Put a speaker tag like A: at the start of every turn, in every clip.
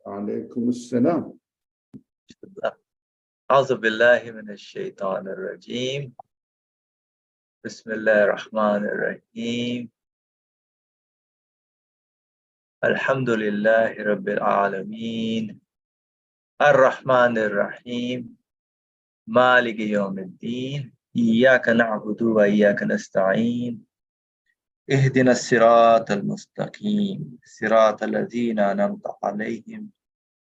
A: عليكم السلام.
B: أعوذ بالله من الشيطان الرجيم. بسم الله الرحمن الرحيم. الحمد لله رب العالمين الرحمن الرحيم مالك يوم الدين إياك نعبد وإياك نستعين اهدنا الصراط المستقيم صراط الذين أنعمت عليهم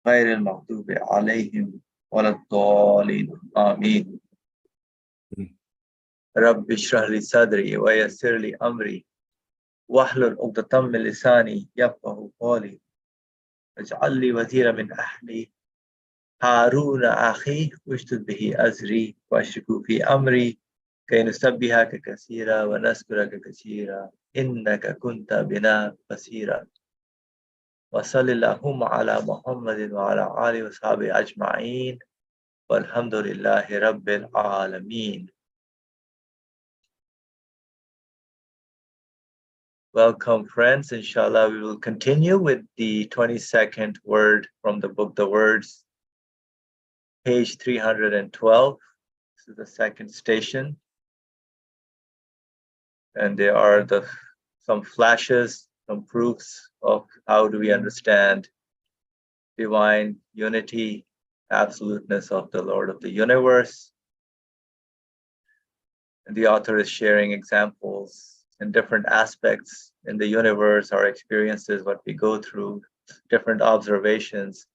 B: غير المغضوب عليهم ولا الضالين آمين. رب اشرح لي صدري ويسر لي أمري واحلل عقدة من لساني يفقهوا قولي واجعل لي وزيرا من أهلي هارون أخي واشدد به أزري وأشركه في أمري كي نسبحك كثيرا ونذكرك كثيرا إنك كنت بنا بصيرا وصل اللهم على محمد وعلى آله وصحبه أجمعين والحمد لله رب العالمين. Welcome friends, inshallah we will continue with the 22nd word from the book The Words, page 312. This is the second station. And there are some flashes, some proofs of how do we understand divine unity, absoluteness of the Lord of the universe. And the author is sharing examples in different aspects in the universe, our experiences, what we go through, different observations,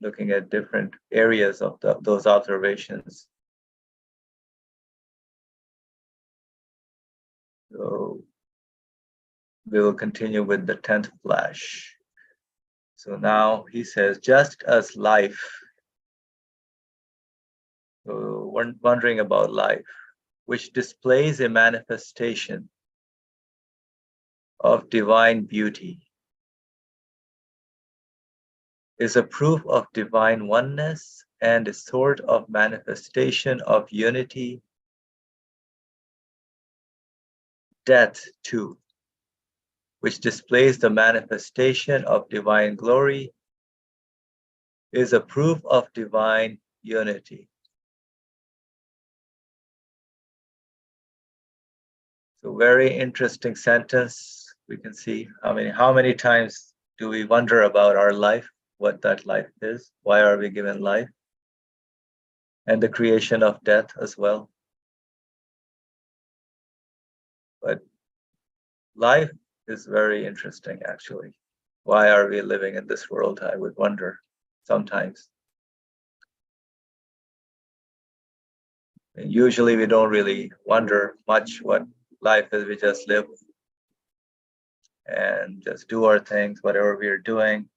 B: looking at different areas of those observations. So we will continue with the 10th flash. So now he says, just as life, so we're wondering about life, which displays a manifestation of divine beauty, is a proof of divine oneness and a sort of manifestation of unity. Death, too, which displays the manifestation of divine glory, is a proof of divine unity. So very interesting sentence. We can see how many times do we wonder about our life, what that life is, why are we given life, and the creation of death as well. But life is very interesting, actually. Why are we living in this world? I would wonder sometimes. And usually we don't really wonder much what life is. We just live and just do our things, whatever we are doing.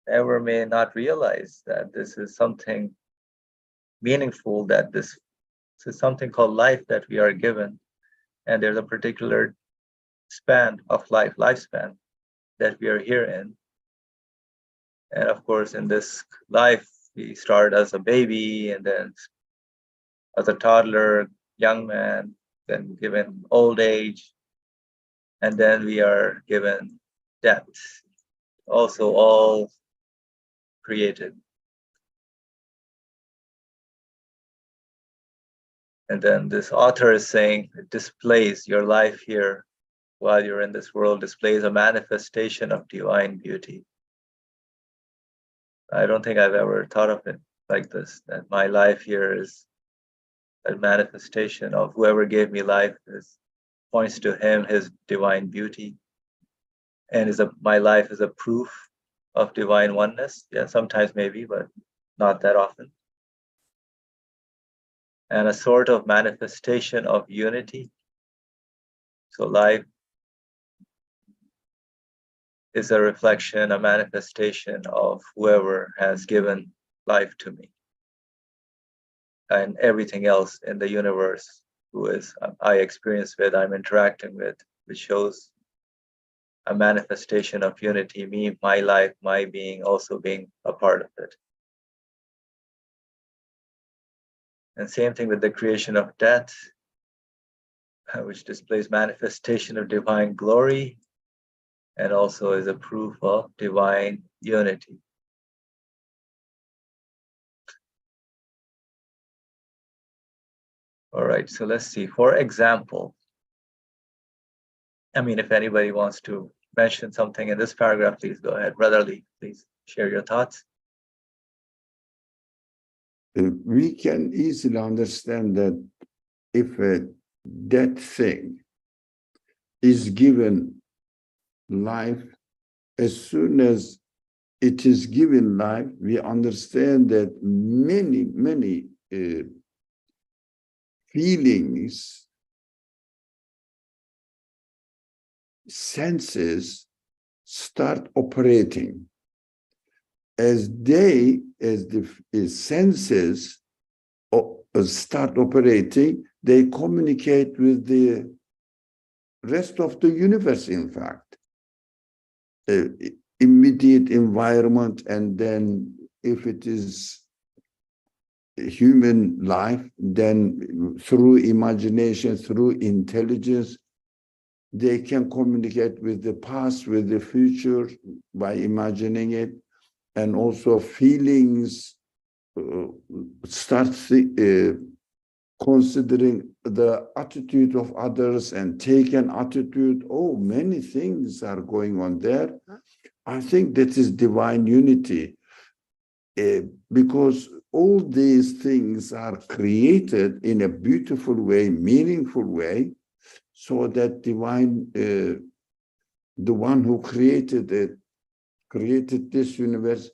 B: Ever may not realize that this is something meaningful, that this is something called life that we are given. And there's a particular span of lifespan that we are here in. And of course, in this life, we start as a baby, and then as a toddler, young man, then given old age, and then we are given death. Also all created. And then this author is saying it displays your life here while you're in this world, displays a manifestation of divine beauty. I don't think I've ever thought of it like this, that my life here is a manifestation of whoever gave me life, points to him, his divine beauty, and my life is a proof of divine oneness. Yeah, sometimes maybe, but not that often. And a sort of manifestation of unity. So life is a reflection, a manifestation of whoever has given life to me. And everything else in the universe who is I experience with, I'm interacting with, which shows a manifestation of unity, me, my life, my being also being a part of it. And same thing with the creation of death, which displays manifestation of divine glory. and also is a proof of divine unity. All right, so let's see. For example, I mean, if anybody wants to mention something in this paragraph, please go ahead. Brotherly, please share your thoughts.
A: We can easily understand that if a dead thing is given life, as soon as it is given life, we understand that many feelings, senses start operating. As the senses start operating, they communicate with the rest of the universe, in fact. Immediate environment, and then if it is human life, then through imagination, through intelligence, they can communicate with the past, with the future by imagining it, and also feelings start considering the attitude of others and take an attitude. Oh, many things are going on there. I think that is divine unity, because all these things are created in a beautiful way, meaningful way, so that divine, the one who created it, created this universe,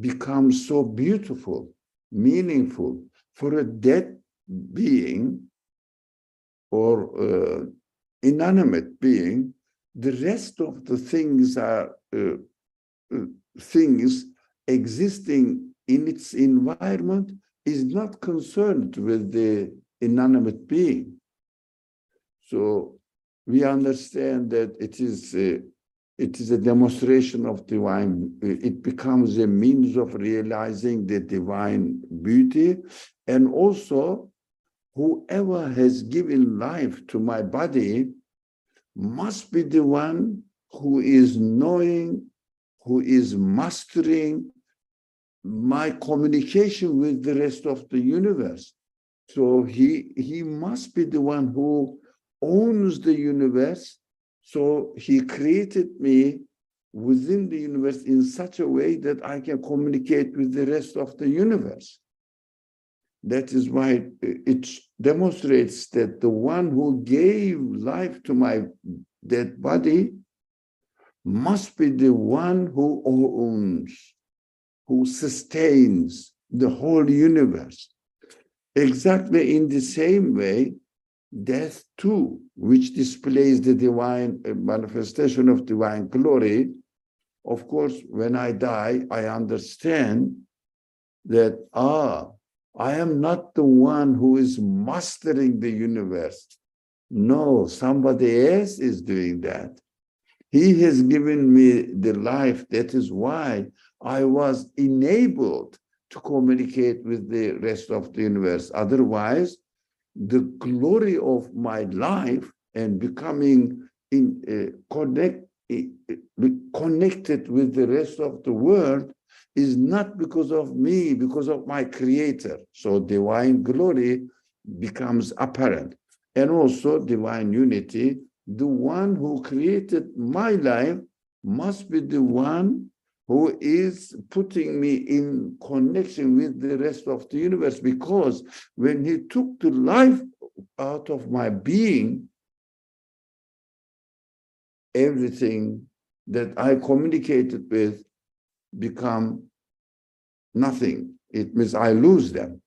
A: becomes so beautiful, meaningful. For a dead being or inanimate being, the rest of the things are things existing in its environment is not concerned with the inanimate being. So we understand that it is a demonstration of divine. It becomes a means of realizing the divine beauty. And also, whoever has given life to my body must be the one who is knowing, who is mastering my communication with the rest of the universe. So he must be the one who owns the universe. So he created me within the universe in such a way that I can communicate with the rest of the universe. That is why it demonstrates that the one who gave life to my dead body must be the one who owns, who sustains the whole universe. Exactly in the same way, death too, which displays the divine manifestation of divine glory. Of course, when I die, I understand that, I am not the one who is mastering the universe. No, somebody else is doing that. He has given me the life. That is why I was enabled to communicate with the rest of the universe. Otherwise, the glory of my life and becoming connected with the rest of the world is not because of me, because of my creator. So divine glory becomes apparent. And also divine unity, the one who created my life must be the one who is putting me in connection with the rest of the universe, because when he took the life out of my being, everything that I communicated with become nothing. It means I lose them.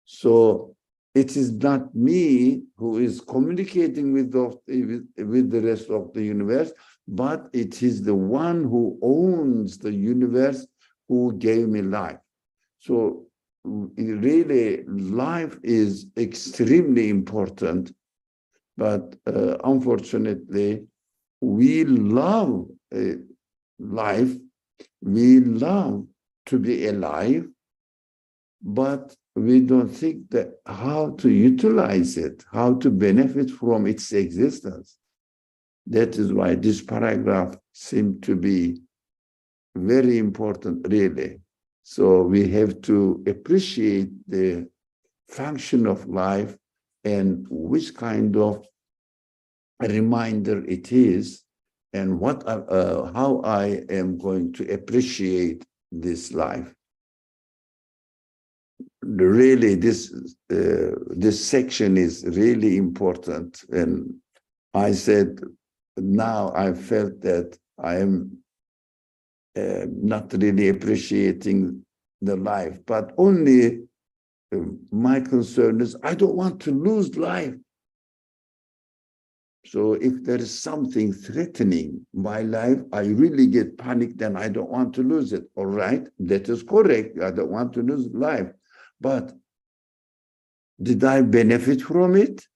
A: So it is not me who is communicating with the rest of the universe, but it is the one who owns the universe who gave me life. So really, life is extremely important, but unfortunately, we love life, we love to be alive, but we don't think that how to utilize it, how to benefit from its existence. That is why this paragraph seemed to be very important, really. So we have to appreciate the function of life and which kind of a reminder it is, and how I am going to appreciate this life. Really, this section is really important, and I said, now I felt that I am not really appreciating the life, but only my concern is I don't want to lose life. So if there is something threatening my life, I really get panicked and I don't want to lose it. All right, that is correct. I don't want to lose life. But did I benefit from it?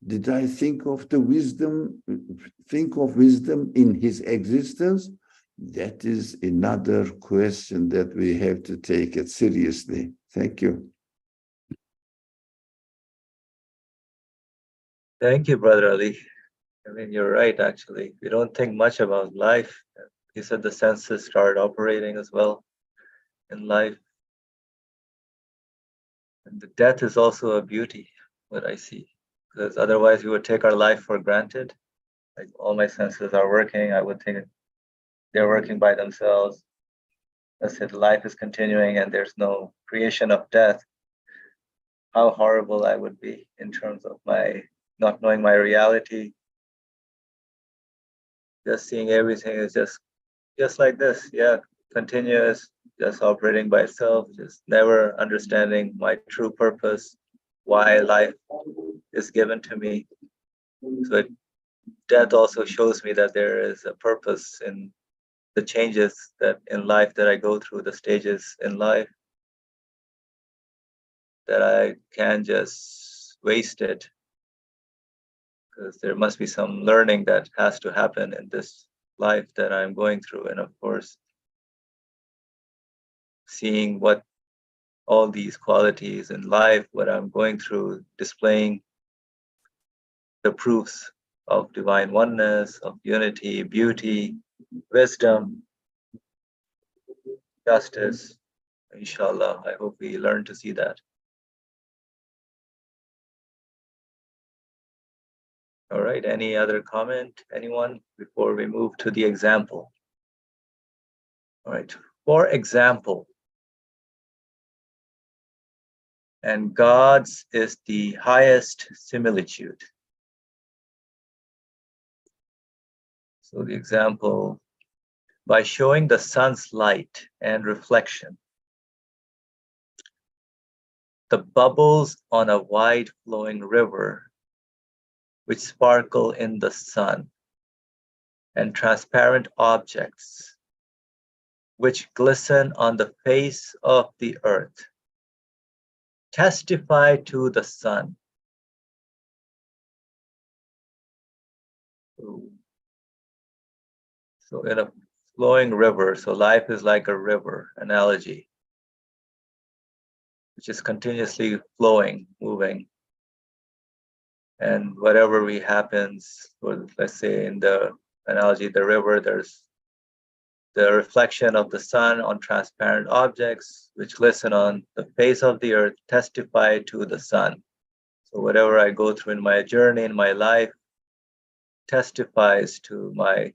A: Did I think of wisdom in his existence? That is another question that we have to take it seriously. Thank you.
B: Thank you, Brother Ali. I mean, you're right, actually. We don't think much about life. You said the senses start operating as well in life. And the death is also a beauty, what I see. Because otherwise we would take our life for granted. Like all my senses are working, I would think they're working by themselves. I said life is continuing and there's no creation of death. How horrible I would be in terms of my not knowing my reality. Just seeing everything is just like this, yeah, continuous, just operating by itself, just never understanding my true purpose, why life is given to me. So death also shows me that there is a purpose in the changes that in life that I go through, the stages in life, that I can't just waste it, because there must be some learning that has to happen in this life that I'm going through. And of course, seeing what all these qualities in life, what I'm going through, displaying the proofs of divine oneness, of unity, beauty, wisdom, justice. Inshallah, I hope we learn to see that. All right, any other comment, anyone, before we move to the example? All right, for example, and God's is the highest similitude. So the example, by showing the sun's light and reflection, the bubbles on a wide flowing river which sparkle in the sun, and transparent objects which glisten on the face of the earth, testify to the sun. So in a flowing river, so life is like a river analogy, which is continuously flowing, moving. And whatever happens, or let's say in the analogy, the river, there's the reflection of the sun on transparent objects, which glisten on the face of the earth, testify to the sun. So whatever I go through in my journey, in my life, testifies to my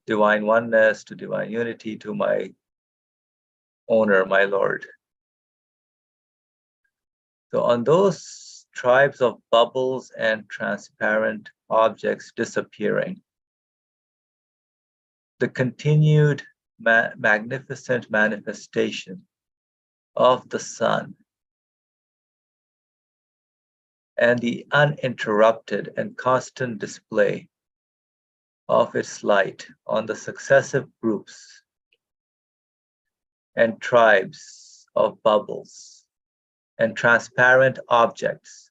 B: divine oneness, to divine unity, to my owner, my Lord. So on those tribes of bubbles and transparent objects disappearing, the continued magnificent manifestation of the sun and the uninterrupted and constant display of its light on the successive groups and tribes of bubbles and transparent objects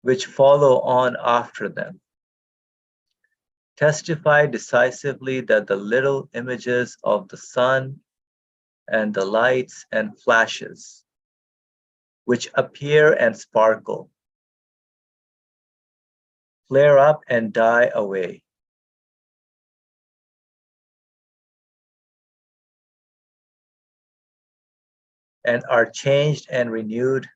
B: which follow on after them, testify decisively that the little images of the sun and the lights and flashes which appear and sparkle flare up and die away. And are changed and renewed,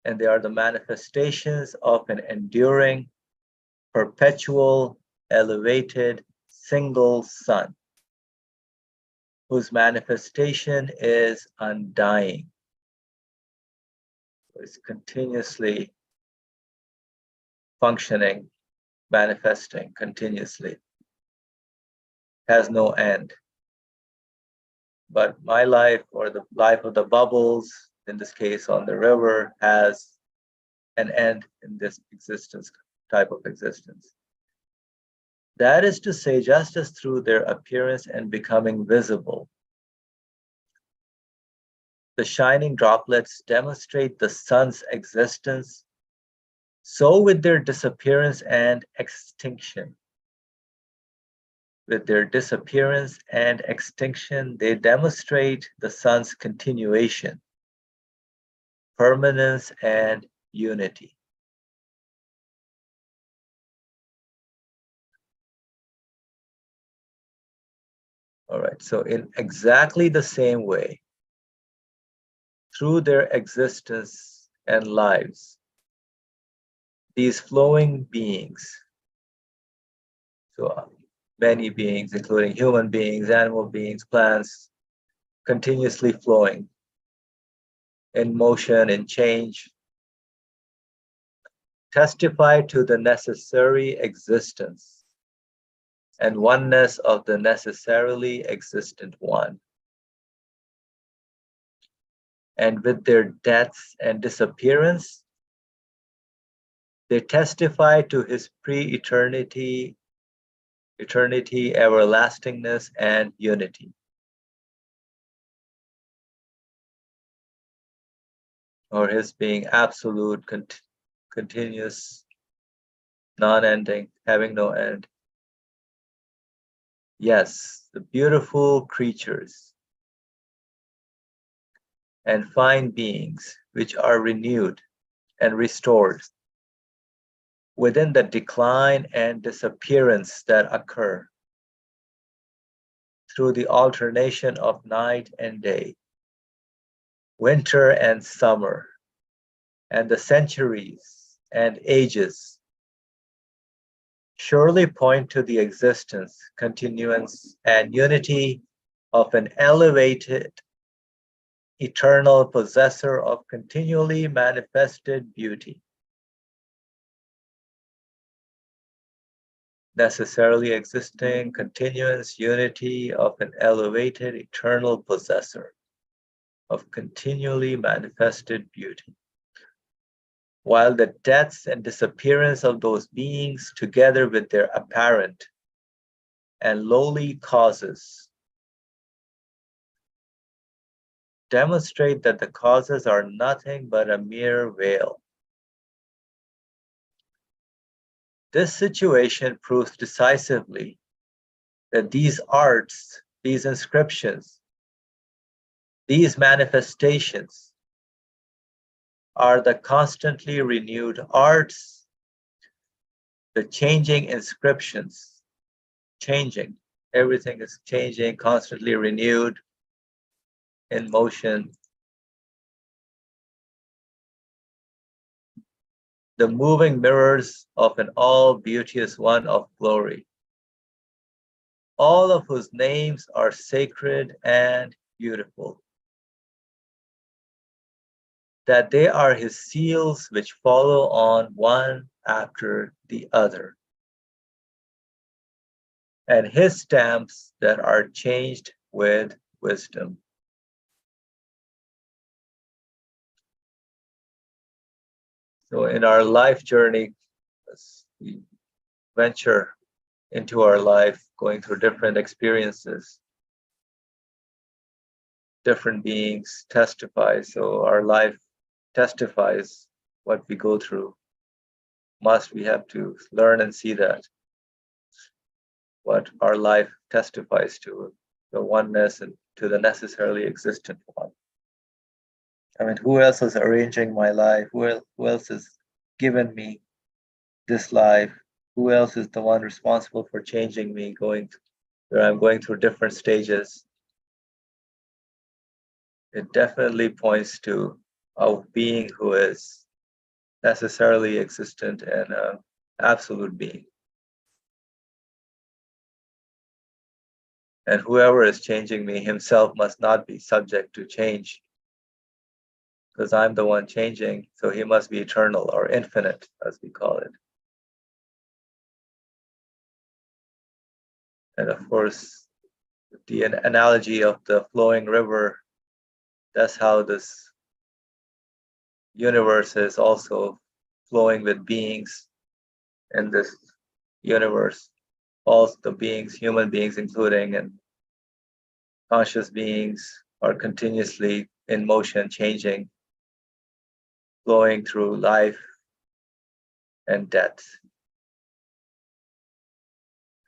B: and they are the manifestations of an enduring, perpetual, elevated, single sun, whose manifestation is undying. It's continuously functioning, manifesting continuously, has no end. But my life, or the life of the bubbles, in this case on the river, has an end in this existence, type of existence. That is to say, just as through their appearance and becoming visible, the shining droplets demonstrate the sun's existence, so with their disappearance and extinction. With their disappearance and extinction, they demonstrate the sun's continuation, permanence, and unity. All right, so in exactly the same way, through their existence and lives, these flowing beings, so many beings, including human beings, animal beings, plants, continuously flowing in motion, in change, testify to the necessary existence and oneness of the necessarily existent one. And with their deaths and disappearance, they testify to his pre-eternity, eternity, everlastingness, and unity. Or his being absolute, continuous, non-ending, having no end. Yes, the beautiful creatures and fine beings which are renewed and restored within the decline and disappearance that occur through the alternation of night and day, winter and summer, and the centuries and ages, surely point to the existence, continuance, and unity of an elevated, eternal possessor of continually manifested beauty, necessarily existing continuance, unity of an elevated, eternal possessor of continually manifested beauty. While the deaths and disappearance of those beings, together with their apparent and lowly causes, demonstrate that the causes are nothing but a mere veil. This situation proves decisively that these arts, these inscriptions, these manifestations are the constantly renewed arts, the changing inscriptions, changing. Everything is changing, constantly renewed, in motion. The moving mirrors of an all-beauteous one of glory, all of whose names are sacred and beautiful, that they are his seals which follow on one after the other, and his stamps that are changed with wisdom. So in our life journey, as we venture into our life, going through different experiences, different beings testify. So our life testifies what we go through. We have to learn and see that what our life testifies to, the oneness and to the necessarily existent one. I mean, who else is arranging my life? Who else has given me this life, who else is the one responsible for changing me, where I'm going through different stages, it definitely points to a being who is necessarily existent and an absolute being. And whoever is changing me himself must not be subject to change, because I'm the one changing, so he must be eternal or infinite, as we call it. And of course, the analogy of the flowing river, that's how this universe is also flowing with beings in this universe. All the beings, human beings including, and conscious beings are continuously in motion, changing, flowing through life and death,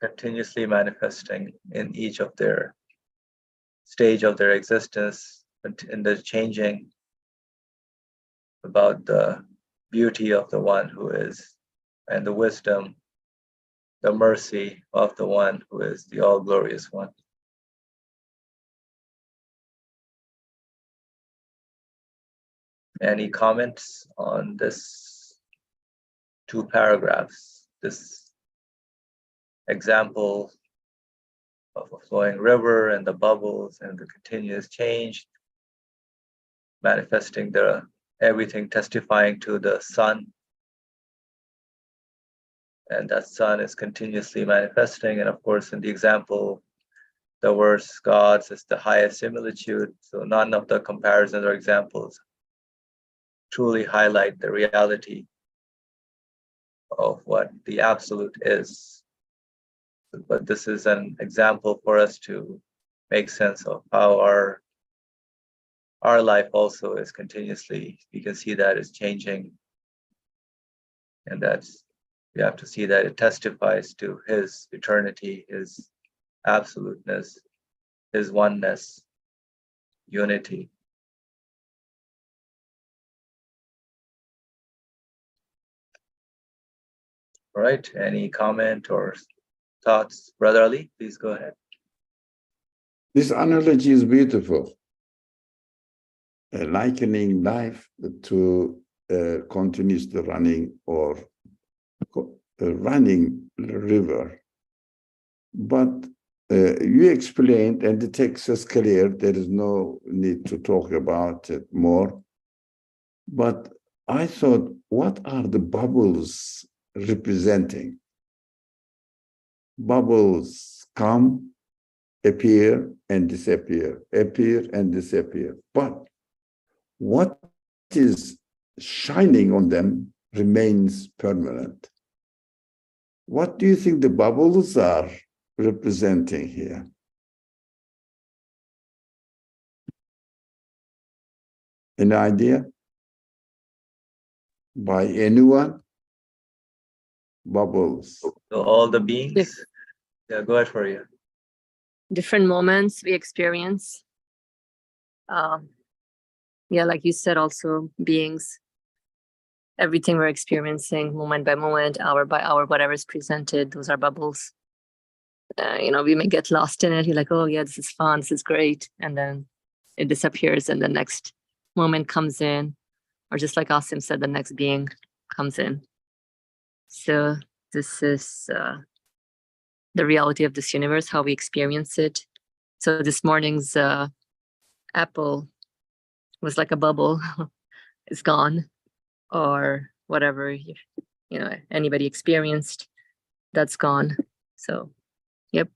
B: continuously manifesting in each of their stage of their existence, in the changing about the beauty of the one who is, and the wisdom, the mercy of the one who is the all-glorious one. Any comments on this two paragraphs, this example of a flowing river and the bubbles and the continuous change, manifesting everything testifying to the sun, and that sun is continuously manifesting. And of course, in the example, the words gods is the highest similitude, so none of the comparisons or examples truly highlight the reality of what the absolute is. But this is an example for us to make sense of how our life also is continuously, we can see that it's changing, and that's, we have to see that it testifies to his eternity, his absoluteness, his oneness, unity. All right, any comment or thoughts? Brother Ali, please go ahead.
A: This analogy is beautiful. Likening life to continuously running or running river. But you explained, and the text is clear, there is no need to talk about it more. But I thought, what are the bubbles representing? Bubbles come, appear, and disappear, appear and disappear. But what is shining on them remains permanent. What do you think the bubbles are representing here? An idea? By anyone? Bubbles.
B: So all the beings, yeah, go ahead for you.
C: Different moments we experience. Yeah, like you said, also beings, everything we're experiencing moment by moment, hour by hour, whatever is presented, those are bubbles. We may get lost in it. You're like, oh yeah, this is fun, this is great. And then it disappears and the next moment comes in. Or just like Asim said, the next being comes in. So this is the reality of this universe, how we experience it. So this morning's apple was like a bubble. It's gone. Or whatever, anybody experienced, that's gone. So, yep.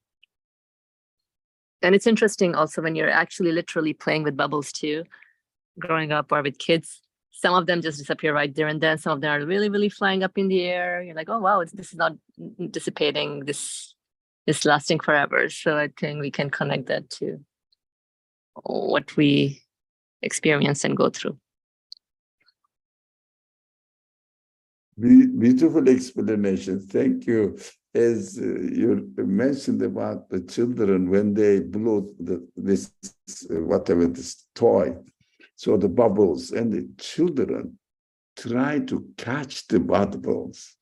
C: And it's interesting also when you're actually literally playing with bubbles too, growing up or with kids, some of them just disappear right there and then. Some of them are really, really flying up in the air. You're like, oh, wow, this is not dissipating. This is lasting forever. So I think we can connect that to what we experience and go through.
A: Beautiful explanation. Thank you. As you mentioned about the children, when they blew this toy, so the bubbles, and the children try to catch the bubbles.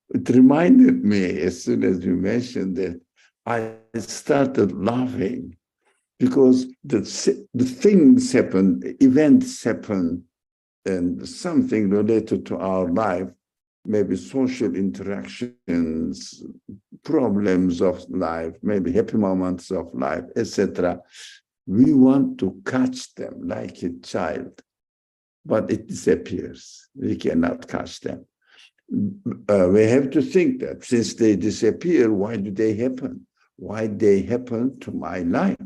A: it reminded me as soon as you mentioned it, I started laughing because the things happen, events happen, and something related to our life, maybe social interactions, problems of life, maybe happy moments of life, etc. We want to catch them like a child, but it disappears. We cannot catch them. We have to think that since they disappear, why do they happen? Why they happen to my life,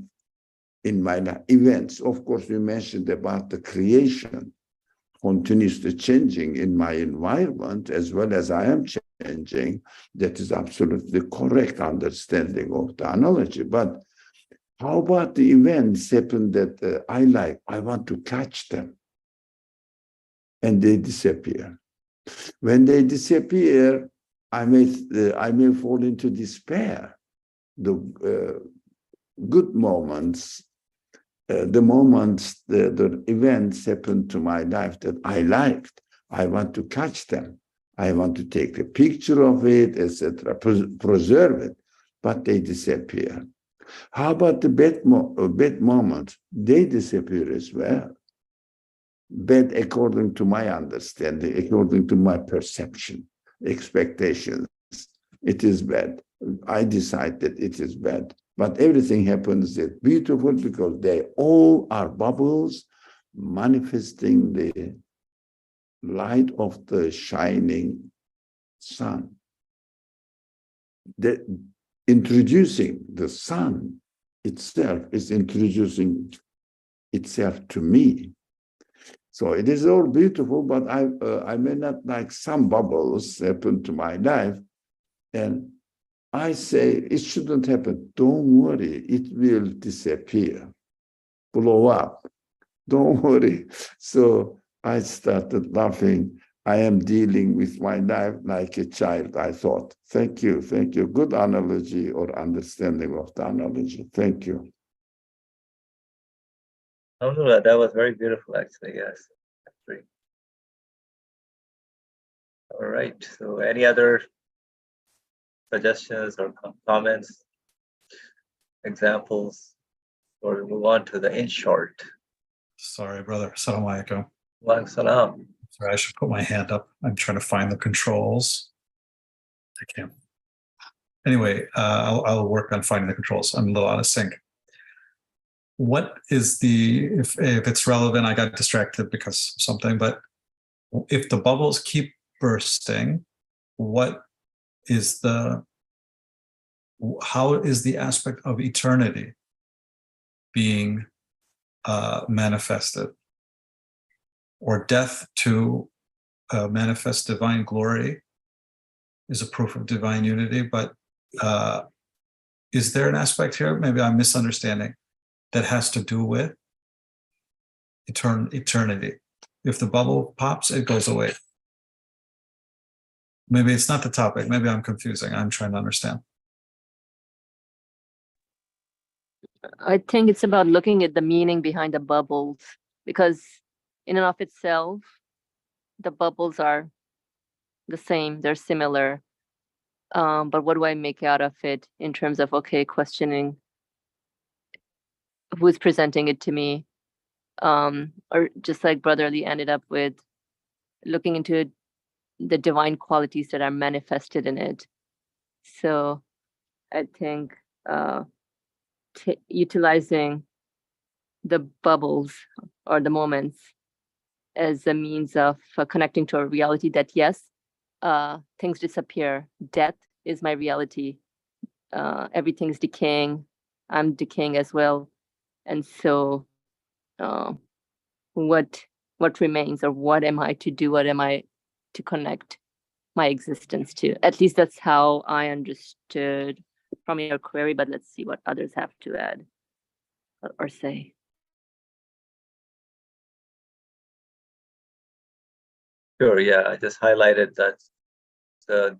A: in my life, events. Of course, we mentioned about the creation continuously changing in my environment as well as I am changing. That is absolutely correct understanding of the analogy. But how about the events happen that I like? I want to catch them, and they disappear. When they disappear, I may fall into despair. The good moments, the moments, the events happen to my life that I liked. I want to catch them. I want to take a picture of it, etc., preserve it, but they disappear. How about the bad moments? They disappear as well. Bad according to my understanding, according to my perception, expectations. It is bad. I decide that it is bad. But everything happens that's beautiful because they all are bubbles manifesting the light of the shining sun. Introducing the sun itself is introducing itself to me. So it is all beautiful, but I may not like some bubbles happen to my life. And I say it shouldn't happen. Don't worry, it will disappear, blow up. Don't worry. So I started laughing. I am dealing with my life like a child, I thought. Thank you. Thank you. Good analogy or understanding of the analogy. Thank you.
B: Alhamdulillah, that was very beautiful, actually. Yes. Great. All right. So, any other suggestions or comments, examples, or we move on to the in short?
D: Sorry, brother. Assalamu alaikum.
B: Wa salam.
D: Sorry, I should put my hand up. I'm trying to find the controls. I can't. Anyway, I'll work on finding the controls. I'm a little out of sync. What is if it's relevant, I got distracted because of something, but if the bubbles keep bursting, how is the aspect of eternity being manifested, or death to manifest divine glory is a proof of divine unity, but is there an aspect here, maybe I'm misunderstanding, that has to do with eternity? If the bubble pops, it goes away. Maybe it's not the topic. Maybe I'm confusing. I'm trying to understand.
C: I think it's about looking at the meaning behind the bubbles, because in and of itself, the bubbles are the same, they're similar. But what do I make out of it in terms of, okay, questioning who's presenting it to me? Or just like Brother Ali ended up with, looking into the divine qualities that are manifested in it. So I think utilizing the bubbles or the moments as a means of connecting to a reality that, yes, things disappear. Death is my reality. Everything's decaying. I'm decaying as well. And so what remains, or what am I to do? What am I to connect my existence to? At least that's how I understood from your query, but let's see what others have to add or say.
B: Sure. Yeah, I just highlighted that the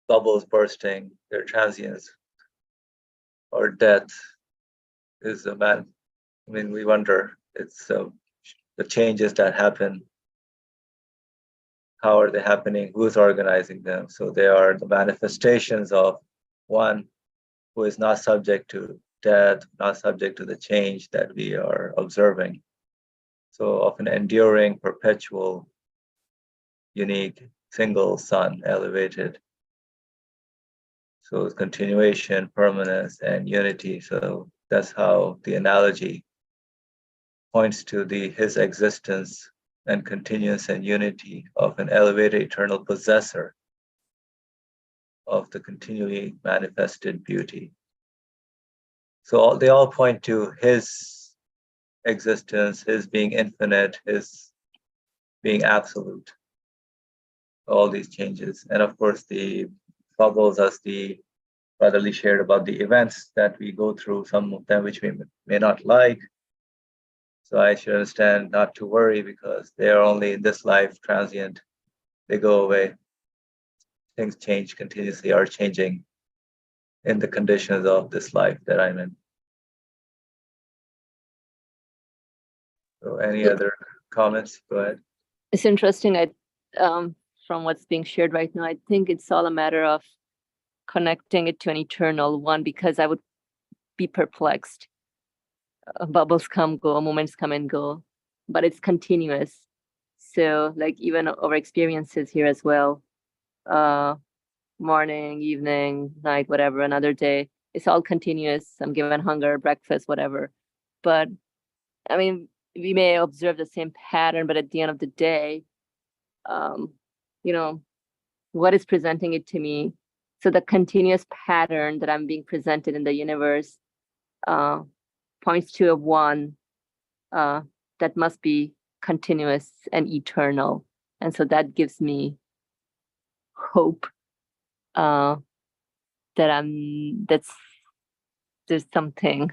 B: bubbles bursting, their transience or death is a man. I mean, we wonder. It's the changes that happen how are they happening, who's organizing them. So they are the manifestations of one who is not subject to death, not subject to the change that we are observing. So of an enduring, perpetual, unique, single sun, elevated. So continuation, permanence, and unity. So that's how the analogy points to his existence and continuance and unity of an elevated eternal possessor of the continually manifested beauty. So they all point to his existence, his being infinite, his being absolute, all these changes. And of course, the bubbles, as the brotherly shared about the events that we go through, some of them which we may not like. So I should understand not to worry, because they are only in this life, transient. They go away. Things change continuously, are changing in the conditions of this life that I'm in. So any other comments? Go ahead.
C: It's interesting. From what's being shared right now, I think it's all a matter of connecting it to an eternal one, because I would be perplexed. Bubbles come, go, moments come and go, but it's continuous. So like even our experiences here as well, morning, evening, night, whatever, another day, it's all continuous. I'm given hunger, breakfast, whatever. But I mean, we may observe the same pattern, but at the end of the day, you know, what is presenting it to me? So the continuous pattern that I'm being presented in the universe points to a one that must be continuous and eternal. And so that gives me hope that there's something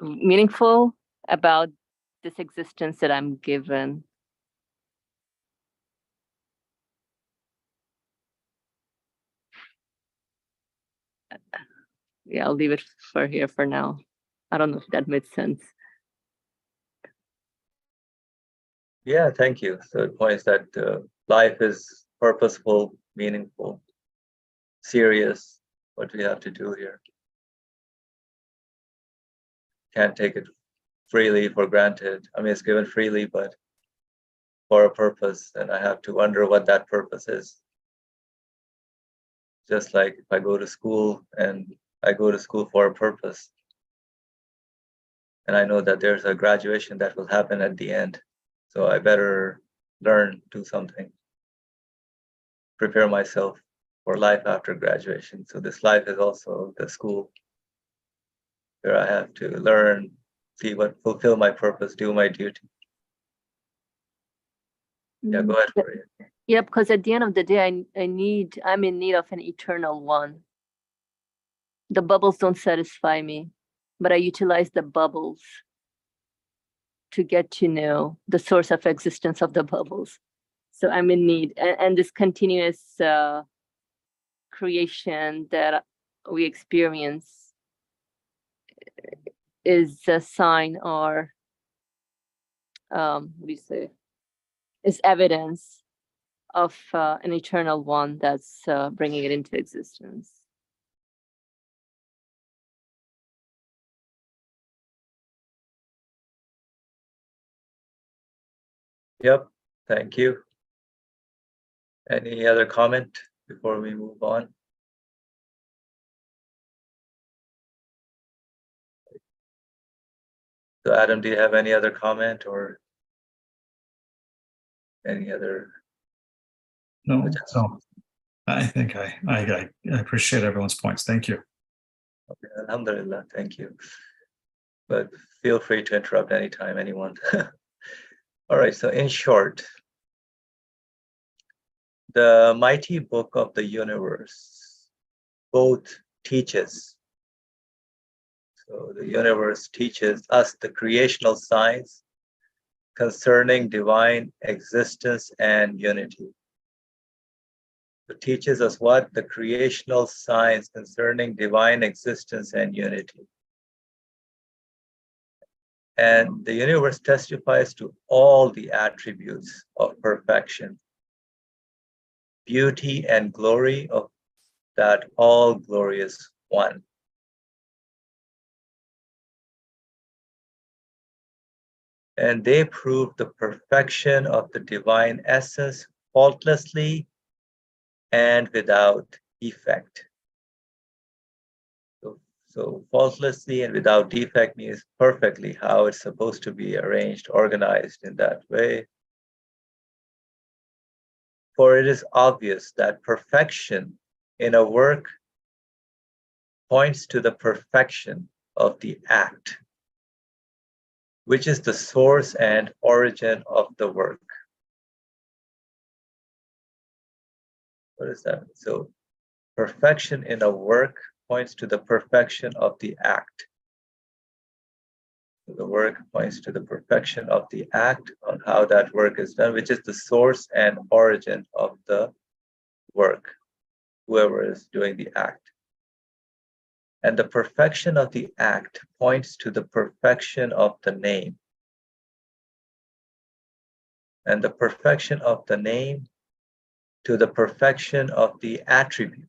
C: meaningful about this existence that I'm given. Yeah, I'll leave it for here for now. I don't know if that made sense.
B: Yeah, thank you. So it points that life is purposeful, meaningful, serious, what we have to do here. Can't take it freely for granted. I mean, it's given freely, but for a purpose, and I have to wonder what that purpose is. Just like if I go to school, and I go to school for a purpose, and I know that there's a graduation that will happen at the end. So I better learn, do something, prepare myself for life after graduation. So this life is also the school where I have to learn, see what, fulfill my purpose, do my duty. Yeah, go ahead, Maria.
C: Yeah, because at the end of the day, I'm in need of an eternal one. The bubbles don't satisfy me, but I utilize the bubbles to get to know the source of existence of the bubbles. So I'm in need, and this continuous creation that we experience is a sign, or what do you say, is evidence of an eternal one that's bringing it into existence.
B: Yep, thank you. Any other comment before we move on? So Adam, do you have any other comment or any other?
D: No, so I think I appreciate everyone's points. Thank you.
B: Okay, alhamdulillah, thank you. But feel free to interrupt anytime, anyone. All right, so in short, the mighty book of the universe both teaches. So the universe teaches us the creational science concerning divine existence and unity. It teaches us what? The creational science concerning divine existence and unity. And the universe testifies to all the attributes of perfection, beauty and glory of that all glorious one. And they prove the perfection of the divine essence faultlessly and without defect. So faultlessly and without defect means perfectly how it's supposed to be arranged, organized in that way. For it is obvious that perfection in a work points to the perfection of the act, which is the source and origin of the work. What is that? So perfection in a work points to the perfection of the act. So the work points to the perfection of the act on how that work is done, which is the source and origin of the work, whoever is doing the act. And the perfection of the act points to the perfection of the name. And the perfection of the name to the perfection of the attribute.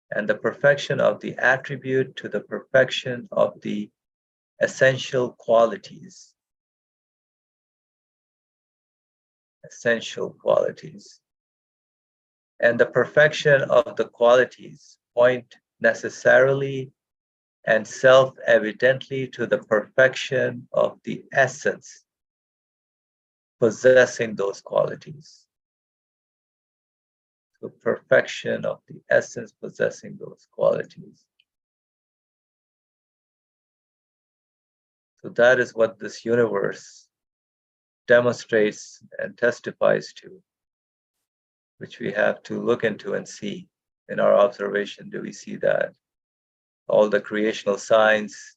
B: And the perfection of the attribute to the perfection of the essential qualities. Essential qualities. And the perfection of the qualities point necessarily and self-evidently to the perfection of the essence possessing those qualities. The perfection of the essence possessing those qualities. So that is what this universe demonstrates and testifies to, which we have to look into and see in our observation. Do we see that? All the creational signs,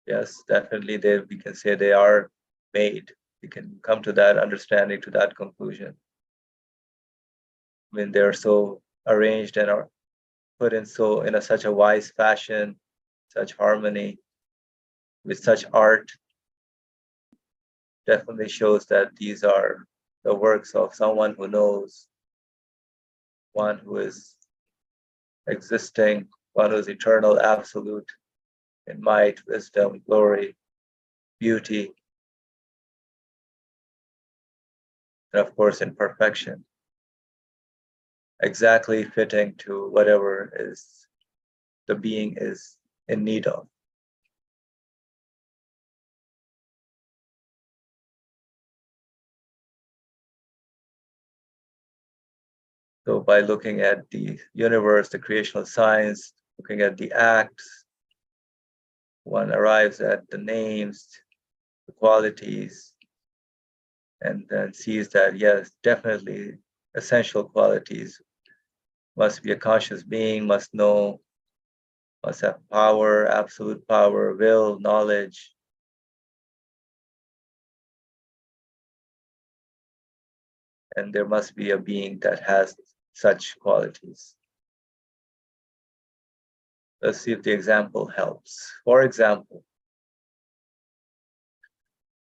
B: yes, definitely we can say they are made. We can come to that understanding, to that conclusion. When they're so arranged and are put in such a wise fashion, such harmony, with such art, definitely shows that these are the works of someone who knows, one who is existing, one who is eternal, absolute, in might, wisdom, glory, beauty, and of course in perfection, exactly fitting to whatever is the being is in need of. So by looking at the universe, the creational science, looking at the acts, one arrives at the names, the qualities, and then sees that, yes, definitely essential qualities. Must be a conscious being, must know, must have power, absolute power, will, knowledge. And there must be a being that has such qualities. Let's see if the example helps. For example,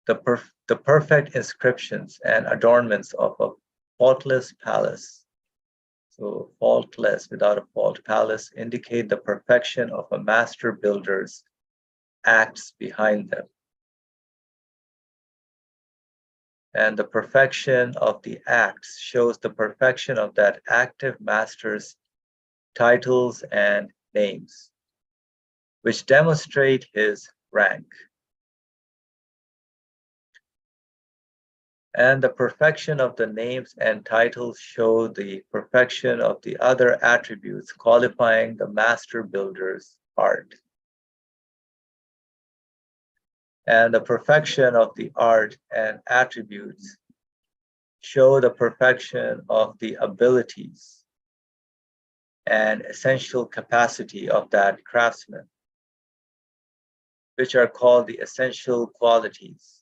B: the perfect inscriptions and adornments of a faultless palace. So faultless, without a fault, palace indicate the perfection of a master builder's acts behind them. And the perfection of the acts shows the perfection of that active master's titles and names, which demonstrate his rank. And the perfection of the names and titles show the perfection of the other attributes qualifying the master builder's art. And the perfection of the art and attributes show the perfection of the abilities and essential capacity of that craftsman, which are called the essential qualities.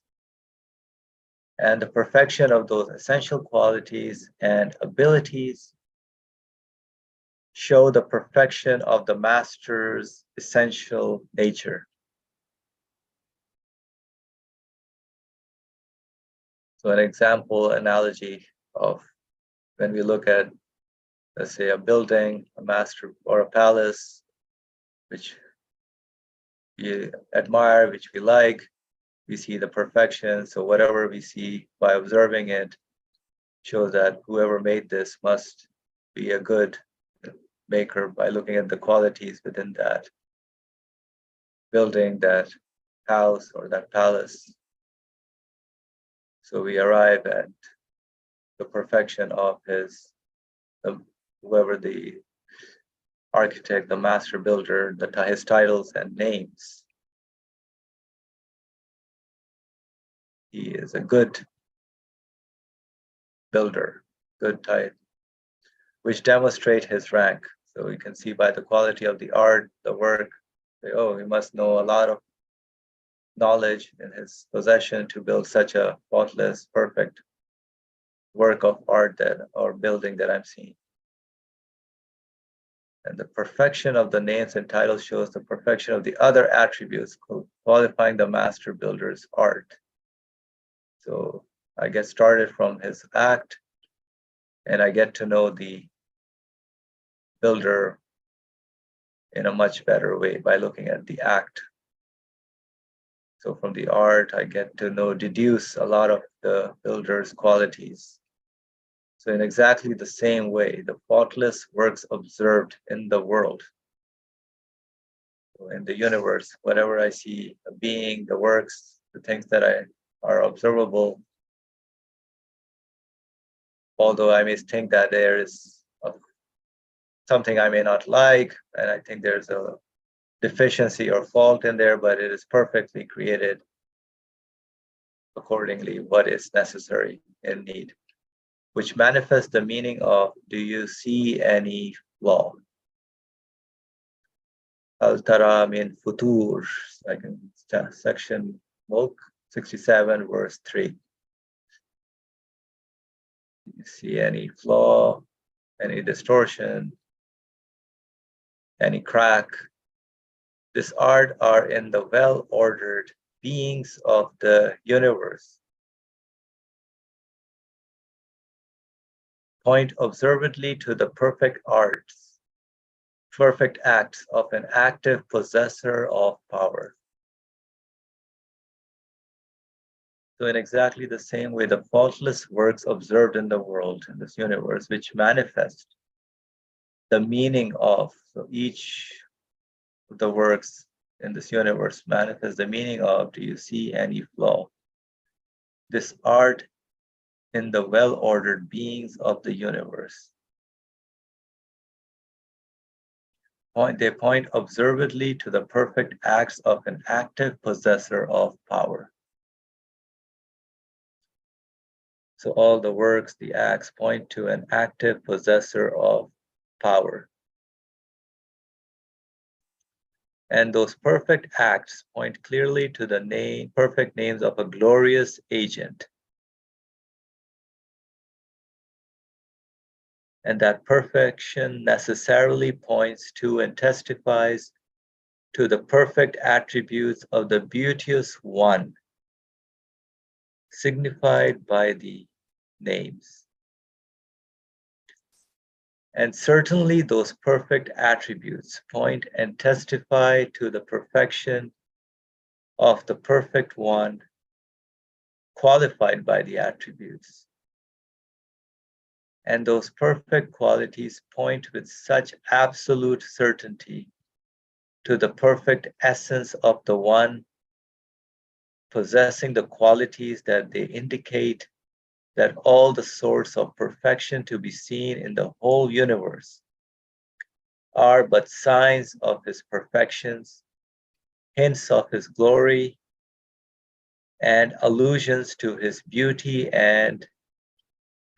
B: And the perfection of those essential qualities and abilities show the perfection of the master's essential nature. So an example analogy of when we look at, let's say, a building, a master or a palace, which we admire, which we like, we see the perfection. So whatever we see by observing it shows that whoever made this must be a good maker by looking at the qualities within that building, that house, or that palace. So we arrive at the perfection of whoever the architect, the master builder, his titles and names. He is a good builder, good type, which demonstrate his rank. So you can see by the quality of the art, the work, oh, he must know a lot of knowledge in his possession to build such a faultless, perfect work of art or building that I'm seeing. And the perfection of the names and titles shows the perfection of the other attributes qualifying the master builder's art. So I get started from his act, and I get to know the builder in a much better way by looking at the act. So from the art, I get to deduce a lot of the builder's qualities. So in exactly the same way, the faultless works observed in the world, in the universe, whatever I see, the being, the works, the things that are observable, although I may think that there is something I may not like, and I think there's a deficiency or fault in there, but it is perfectly created accordingly what is necessary and need, which manifests the meaning of, do you see any flaw? Al tara min futur, section Mulk 67, verse 3. You see any flaw, any distortion, any crack? This art are in the well-ordered beings of the universe. Point observantly to the perfect arts, perfect acts of an active possessor of power. So in exactly the same way, the faultless works observed in the world, in this universe, which manifest the meaning of, so each of the works in this universe manifests the meaning of, do you see any flaw? This art in the well-ordered beings of the universe. They point observantly to the perfect acts of an active possessor of power. So all the works, the acts, point to an active possessor of power. And those perfect acts point clearly to the perfect names of a glorious agent. And that perfection necessarily points to and testifies to the perfect attributes of the beauteous one, signified by the names. And certainly those perfect attributes point and testify to the perfection of the perfect one, qualified by the attributes. And those perfect qualities point with such absolute certainty to the perfect essence of the one, possessing the qualities that they indicate that all the source of perfection to be seen in the whole universe are but signs of his perfections, hints of his glory, and allusions to his beauty, and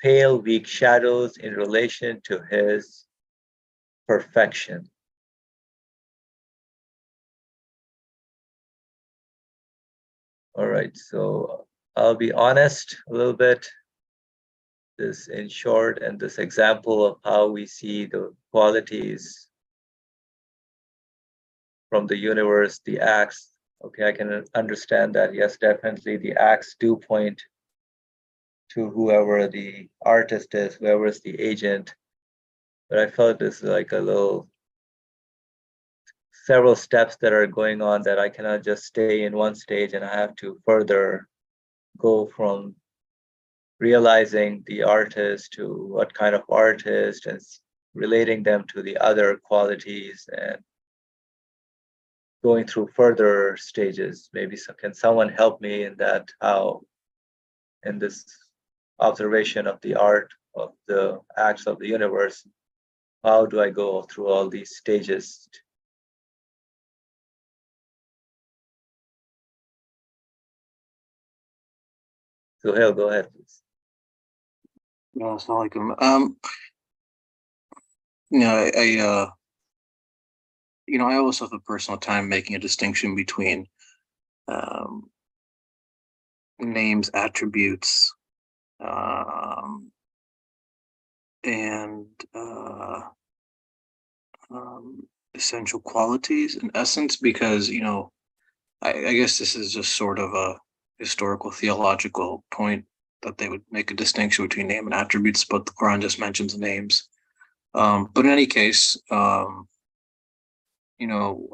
B: pale, weak shadows in relation to his perfection. All right, so I'll be honest a little bit. this in short and this example of how we see the qualities from the universe, the acts. Okay, I can understand that. Yes, definitely the acts do point to whoever the artist is, whoever is the agent. But I felt this is like a little several steps that are going on that I cannot just stay in one stage, and I have to further go from realizing the artist to what kind of artist and relating them to the other qualities and going through further stages. Maybe can someone help me in that, how in this observation of the art of the acts of the universe, how do I go through all these stages? Suhail, go ahead, please.
E: No, it's not like I always have a personal time making a distinction between names, attributes, and essential qualities in essence, because I guess this is just sort of a historical theological point that they would make a distinction between name and attributes, but the Quran just mentions names. But in any case, at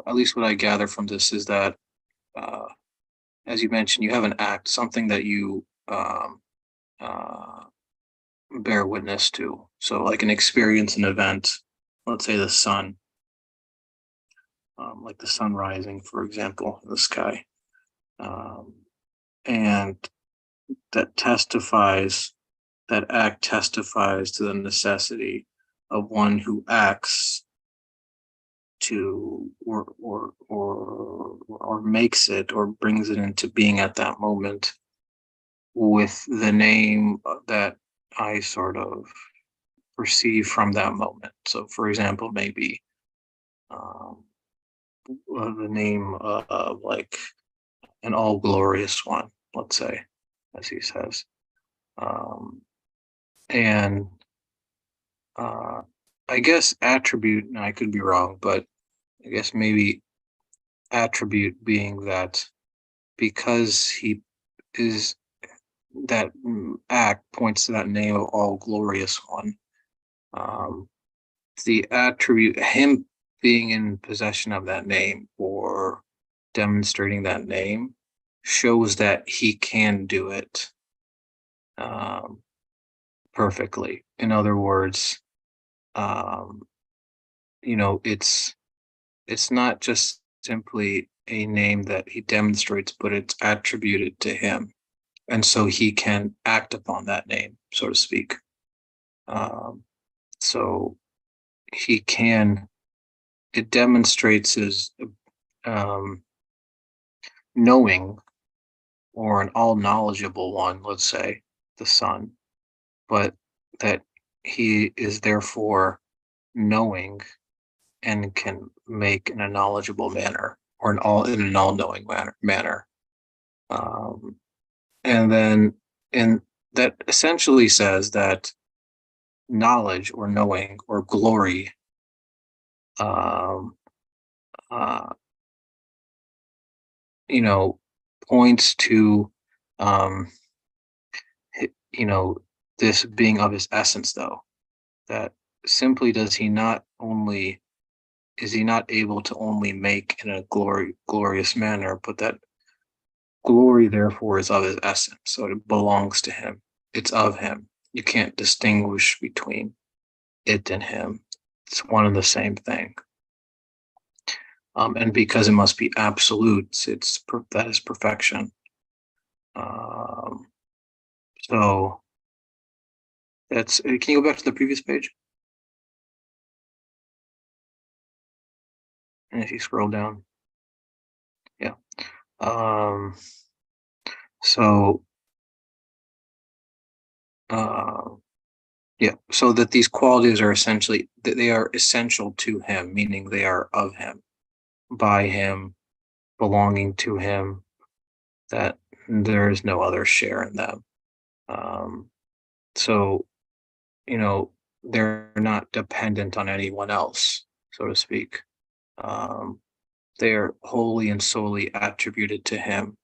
E: least what I gather from this is that, as you mentioned, you have an act, something that you bear witness to. So like an experience, an event, let's say the sun, like the sun rising, for example, in the sky. And that act testifies to the necessity of one who acts to or makes it or brings it into being at that moment with the name that I sort of perceive from that moment. So for example, maybe the name of like an all glorious one, let's say, as he says. And I guess attribute, and I could be wrong, but I guess maybe attribute being that because he is, that act points to that name of all glorious one. The attribute, him being in possession of that name or demonstrating that name, shows that he can do it perfectly. In other words, it's not just simply a name that he demonstrates, but it's attributed to him. And so he can act upon that name, so to speak. So he can, it demonstrates his knowing, or an all knowledgeable one, let's say, the sun, but that he is therefore knowing and can make in a knowledgeable manner, or in an all knowing manner. And then, and that essentially says that knowledge or knowing or glory points to this being of his essence, though, that simply is he not able to only make in a glorious manner, but that glory therefore is of his essence, so it belongs to him, it's of him. You can't distinguish between it and him. It's one and the same thing. And because it must be absolute, that is perfection. So that's. Can you go back to the previous page? And if you scroll down, yeah. So yeah. So that these qualities are essentially, that they are essential to him, meaning they are of him, by him, belonging to him, that there is no other share in them. So they're not dependent on anyone else, so to speak. They're wholly and solely attributed to him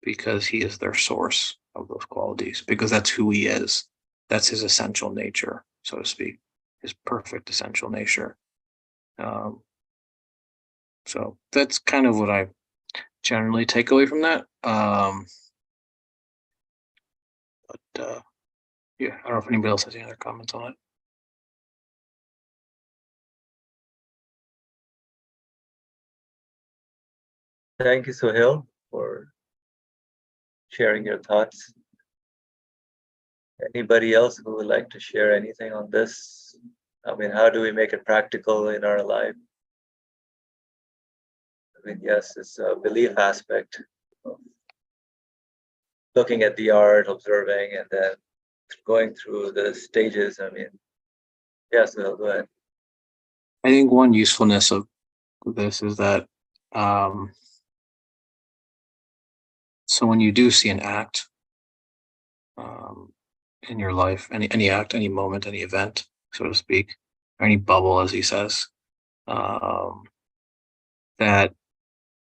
E: because he is their source of those qualities, because that's who he is. That's his essential nature, so to speak, his perfect essential nature. So that's kind of what I generally take away from that. But yeah, I don't know if anybody else has any other comments on it.
B: Thank you, Sohail, for sharing your thoughts. Anybody else who would like to share anything on this? I mean, how do we make it practical in our life? I mean, yes, it's a belief aspect of looking at the art, observing, and then going through the stages. I mean, yes, Sohail, go ahead.
E: I think one usefulness of this is that so when you do see an act in your life, any act, any moment, any event, so to speak, or any bubble, as he says, that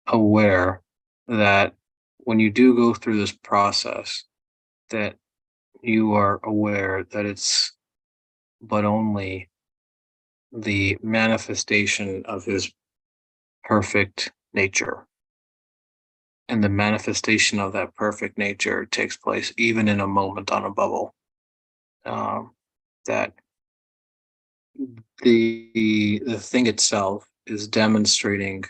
E: aware that when you do go through this process, that you are aware that it's but only the manifestation of his perfect nature. And the manifestation of that perfect nature takes place even in a moment on a bubble. That the thing itself is demonstrating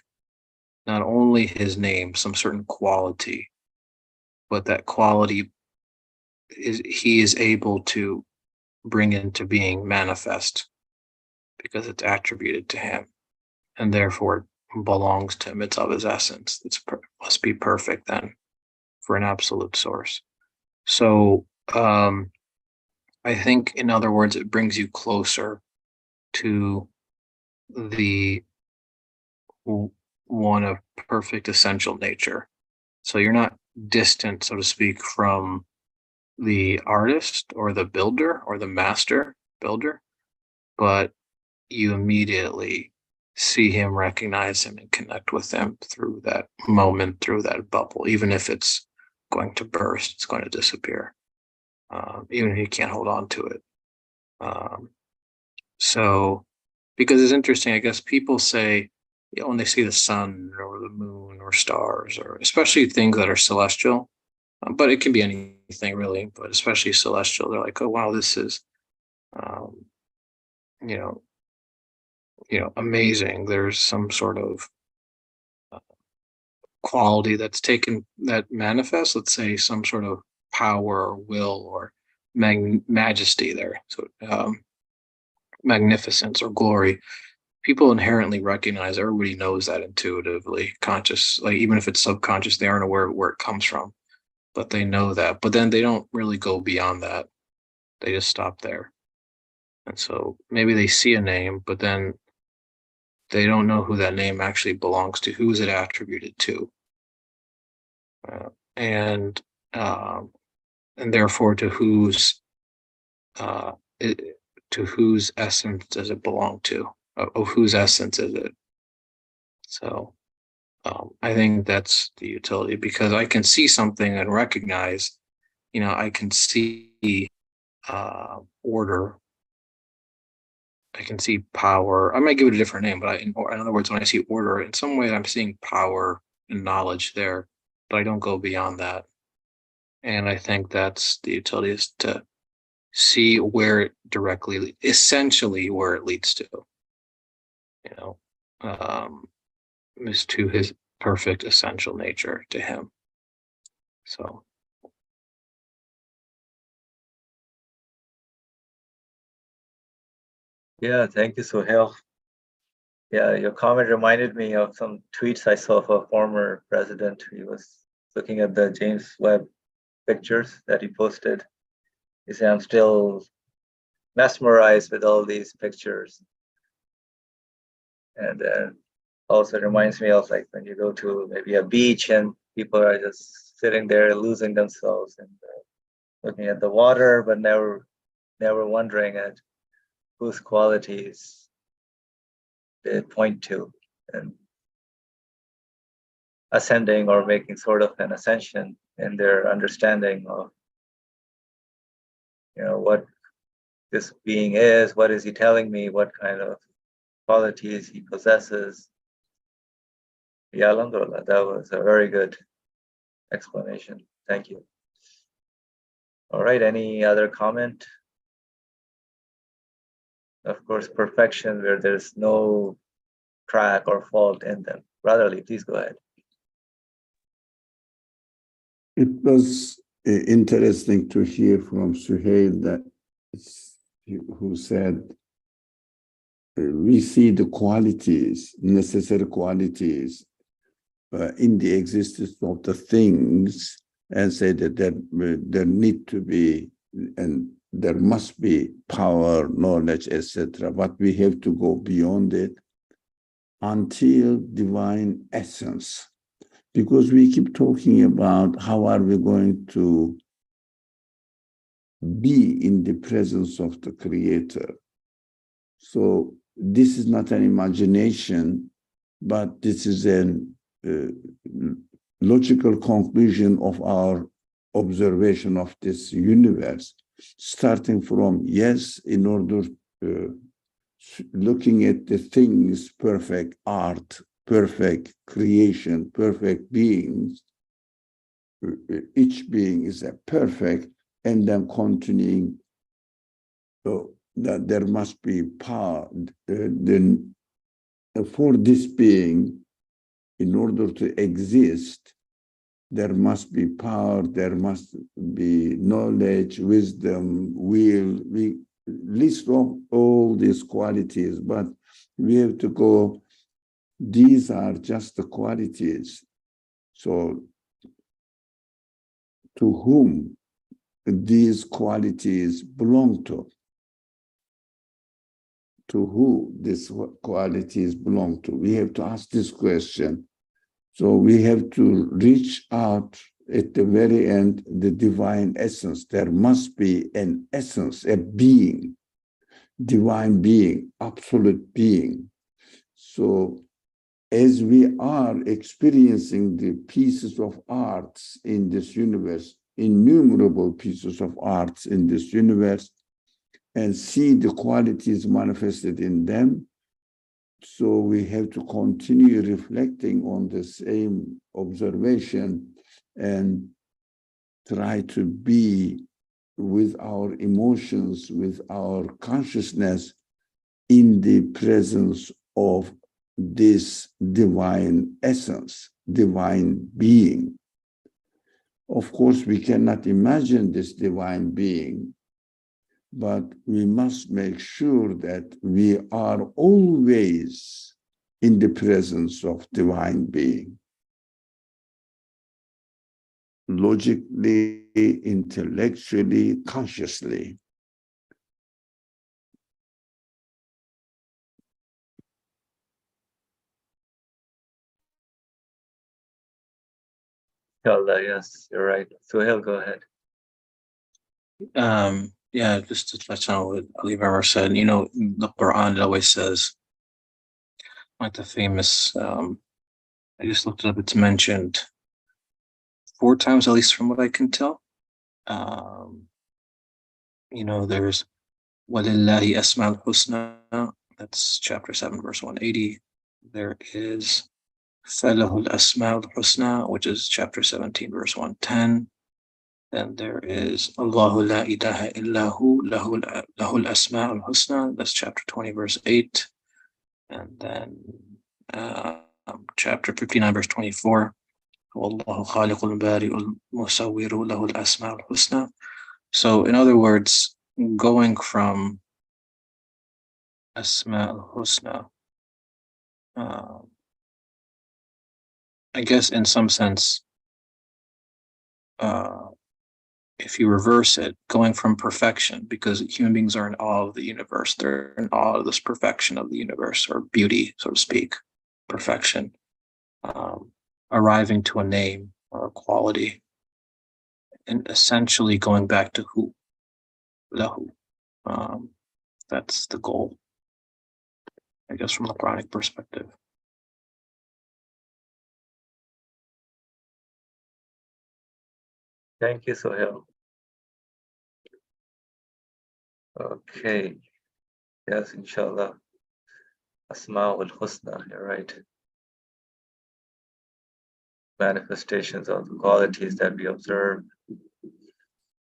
E: not only his name, some certain quality, but that quality he is able to bring into being manifest because it's attributed to him, and therefore belongs to him. It's of his essence. Must be perfect then for an absolute source. So I think, in other words, it brings you closer to the one of perfect essential nature. So you're not distant, so to speak, from the artist or the builder or the master builder, but you immediately see him, recognize him, and connect with him through that moment, through that bubble, even if it's going to burst, it's going to disappear, even if you can't hold on to it. So, because it's interesting, I guess people say, when they see the sun or the moon or stars, or especially things that are celestial, but it can be anything really, but especially celestial, they're like, oh, wow, this is, you know, amazing. There's some sort of quality that manifests, let's say, some sort of power or will or majesty there. So magnificence or glory. People inherently recognize, everybody knows that intuitively, conscious, like even if it's subconscious, they aren't aware of where it comes from, but they know that. But then they don't really go beyond that. They just stop there. And so maybe they see a name, but then they don't know who that name actually belongs to. Who is it attributed to? And therefore, to whose essence does it belong to? Of whose essence is it? So I think that's the utility, because I can see something and recognize, I can see order. I can see power. I might give it a different name, but in other words, when I see order, in some way I'm seeing power and knowledge there, but I don't go beyond that. And I think that's the utility, is to see where it essentially where it leads to, is to his perfect essential nature, to him. So.
B: Yeah, thank you, Sohail. Yeah, your comment reminded me of some tweets I saw of a former president. He was looking at the James Webb pictures that he posted. He said, I'm still mesmerized with all these pictures. And also reminds me of, like, when you go to maybe a beach and people are just sitting there losing themselves and looking at the water, but never never wondering at whose qualities they point to, and ascending or making sort of an ascension in their understanding of, what this being is, what is he telling me, what kind of qualities he possesses. Yeah, alhamdulillah, that was a very good explanation. Thank you. All right, any other comment? Of course, perfection where there's no crack or fault in them. Brotherly, please go ahead.
A: It was interesting to hear from Suhail that who said, we see the qualities, necessary qualities in the existence of the things, and say that there need to be, and there must be power, knowledge, etc. But we have to go beyond it until divine essence. Because we keep talking about how are we going to be in the presence of the Creator. So this is not an imagination, but this is a logical conclusion of our observation of this universe, starting from, yes, in order looking at the things, perfect art, perfect creation, perfect beings, each being is a perfect, and then continuing that there must be power. Then for this being, in order to exist, there must be power, there must be knowledge, wisdom, will. We list off all these qualities, but we have to go, these are just the qualities. So to whom these qualities belong to who these qualities belong to. We have to ask this question. So we have to reach out at the very end, the divine essence. There must be an essence, a being, divine being, absolute being. So as we are experiencing the pieces of arts in this universe, innumerable pieces of arts in this universe, and see the qualities manifested in them, so we have to continue reflecting on the same observation and try to be with our emotions, with our consciousness in the presence of this divine essence, divine being. Of course, we cannot imagine this divine being, but we must make sure that we are always in the presence of divine being. Logically, intellectually, consciously.
B: Inshallah, yes, you're right. Suhail, go ahead.
E: Yeah, just to touch on what Ali Baba said, the Quran always says, like the famous, I just looked it up, it's mentioned 4 times, at least from what I can tell. There's وَلِلَّهِ أَسْمَاءُ الْحُسْنَى, that's chapter 7, verse 180. There is فَلَهُ الْأَسْمَاءُ الْحُسْنَى, which is chapter 17, verse 110. Then there is Allahu la ilaha illahu lahu al-asma'ul husna. That's chapter 20, verse 8. And then chapter 59, verse 24. Wallahu khaliqul bari'ul musawwiru lahu al-asma'ul husna. So in other words, going from asma'ul husna, I guess in some sense, if you reverse it, going from perfection, because human beings are in awe of the universe, they're in awe of this perfection of the universe, or beauty, so to speak, perfection, arriving to a name or a quality, and essentially going back to who? Lahu. That's the goal, I guess, from the Quranic perspective.
B: Thank you, Sohail. Okay. Yes, inshallah. Asma'ul Husna, you're right. Manifestations of the qualities that we observe.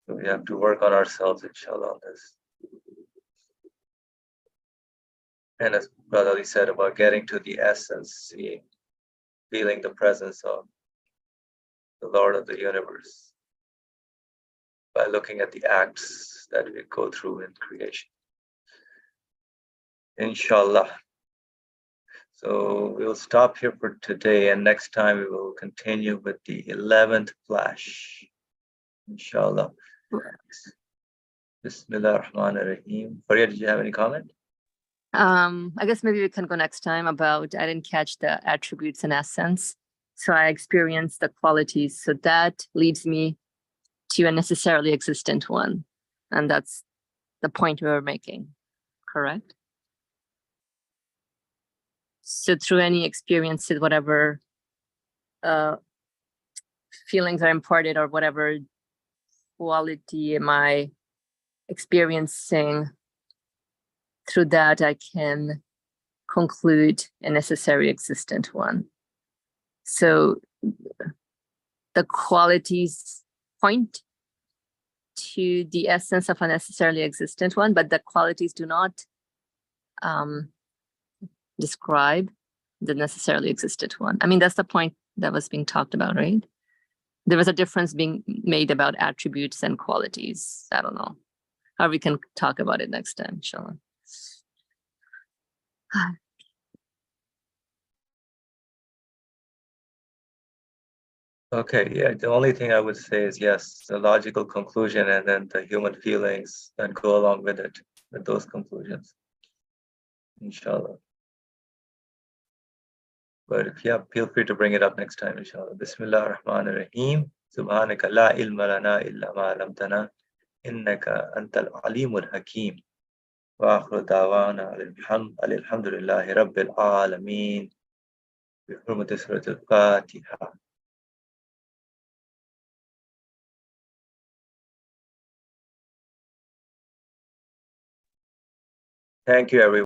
B: So we have to work on ourselves, inshallah, on this. And as Brother Ali said about getting to the essence, seeing, feeling the presence of the Lord of the universe by looking at the acts that we go through in creation. Inshallah. So we'll stop here for today, and next time we will continue with the 11th flash. Inshallah. Bismillah ar-Rahman ar-Rahim. Faria, did you have any comment?
C: I guess maybe we can go next time about, I didn't catch the attributes and essence. So I experienced the qualities. So that leads me to a necessarily existent one. And that's the point we were making, correct? So through any experiences, whatever feelings are imparted or whatever quality am I experiencing, through that I can conclude a necessary existent one. So the qualities point to the essence of a necessarily existent one, but the qualities do not describe the necessarily existent one. I mean, that's the point that was being talked about, right? There was a difference being made about attributes and qualities. I don't know. Or we can talk about it next time, inshallah.
B: Okay, yeah, the only thing I would say is yes, the logical conclusion and then the human feelings that go along with it, with those conclusions. Inshallah. But if yeah, feel free to bring it up next time, inshallah. Bismillah ar-Rahman ar-Rahim. Subhanaka la ilma lana illa ma alamtana. Innaka antal alimul hakim. Wa akhiru da'wana alhamdulillahi rabbil alameen. Bi hurmati surat al-Fatiha. Thank you, everyone.